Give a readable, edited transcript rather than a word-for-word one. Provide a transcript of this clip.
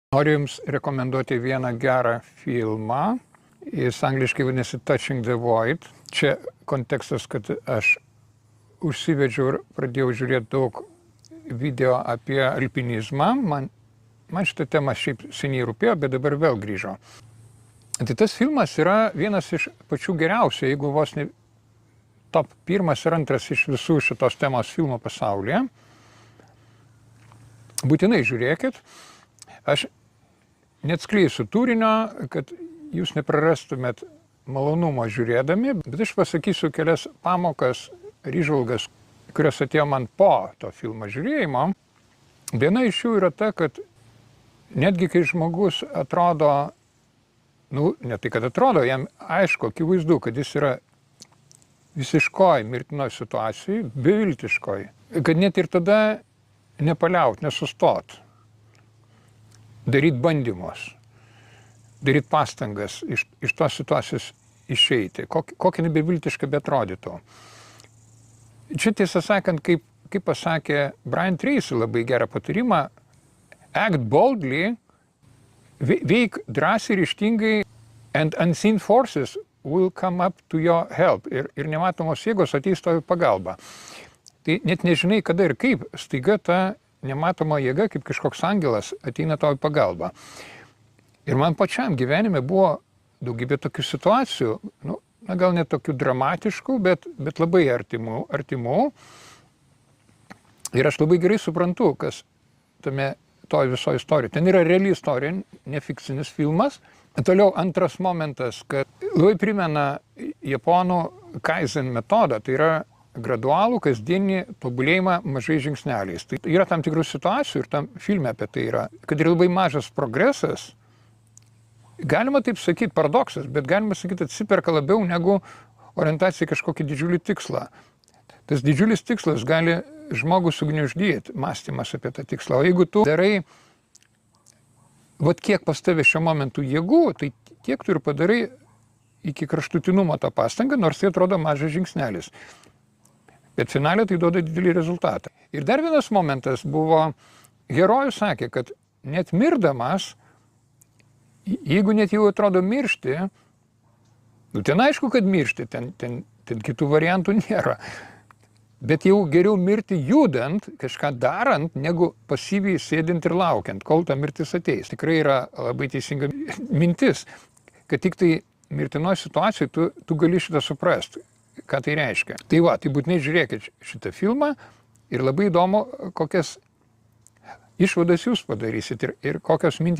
Noriu Jums rekomenduoti vieną gerą filmą. Jis angliškai vadinasi Touching the Void. Čia kontekstas, kad aš užsivedžiau ir pradėjau žiūrėti daug video apie alpinizmą. Man šitą temą šiaip seniai rūpėjo, bet dabar vėl grįžo. Tai tas filmas yra vienas iš pačių geriausių, jeigu vos ne top 1 ir 2 iš visų šitos temos filmų pasaulyje. Būtinai žiūrėkit. Aš neatskleisiu turinio, kad jūs neprarastumėt malonumo žiūrėdami, bet aš pasakysiu kelias pamokas ir įžvalgas, kurios atėjo man po to filmo žiūrėjimo. Viena iš jų yra ta, kad netgi kai žmogus atrodo, ne tai kad atrodo, jam aišku, akivaizdu, kad jis yra visiškoj mirtinoj situacijai, beviltiškoj, kad net ir tada nepaliaut, nesustot, daryt bandymus, daryt pastangas iš tos situacijos išeiti, kokia nebeviltiška beatrodytų. Čia tiesą sakant, kaip pasakė Brian Tracy labai gerą patarimą, act boldly, veik drąsiai, ryžtingai, and unseen forces will come up to your help. Ir nematomos jėgos ateis tavo pagalba. Tai net nežinai, kada ir kaip staiga ta nematoma jėga, kaip kažkoks angelas, ateina tavo pagalba. Ir man pačiam gyvenime buvo daugybė tokių situacijų, gal ne tokių dramatiškų, bet labai artimų. Ir aš labai gerai suprantu, kas toj visoje istorijoje. Ten yra reali istorija, ne fikcinis filmas. Toliau antras momentas, kad labai primena japonų kaizen metodą, tai yra gradualų, kasdienį tobulėjimą mažais žingsneliais. Tai yra tam tikrų situacijų ir tam filme apie tai yra, kad ir labai mažas progresas, galima taip sakyti, paradoksas, bet galima sakyti, atsiperka labiau negu orientacija į kažkokį didžiulį tikslą. Tas didžiulis tikslas gali žmogų sugniuždyti, mąstymas apie tą tikslą. O jeigu tu darai, kiek pas tave šiuo momentu jėgų, tai tiek tu ir padarai iki kraštutinumo tą pastangą, nors tai atrodo mažas žingsnelis. Bet finale tai duoda didelį rezultatą. Ir dar vienas momentas buvo, herojus sakė, kad net mirdamas, jeigu net jau atrodo miršti, ten aišku, kad miršti, ten kitų variantų nėra. Bet jau geriau mirti judant, kažką darant, negu pasyviai sėdint ir laukiant, kol ta mirtis ateis. Tikrai yra labai teisinga mintis, kad tik tai mirtinoj situacijoje tu gali šitą suprasti, ką tai reiškia. Tai būtinai žiūrėkit šitą filmą ir labai įdomu, kokias išvadas jūs padarysit ir kokios mintys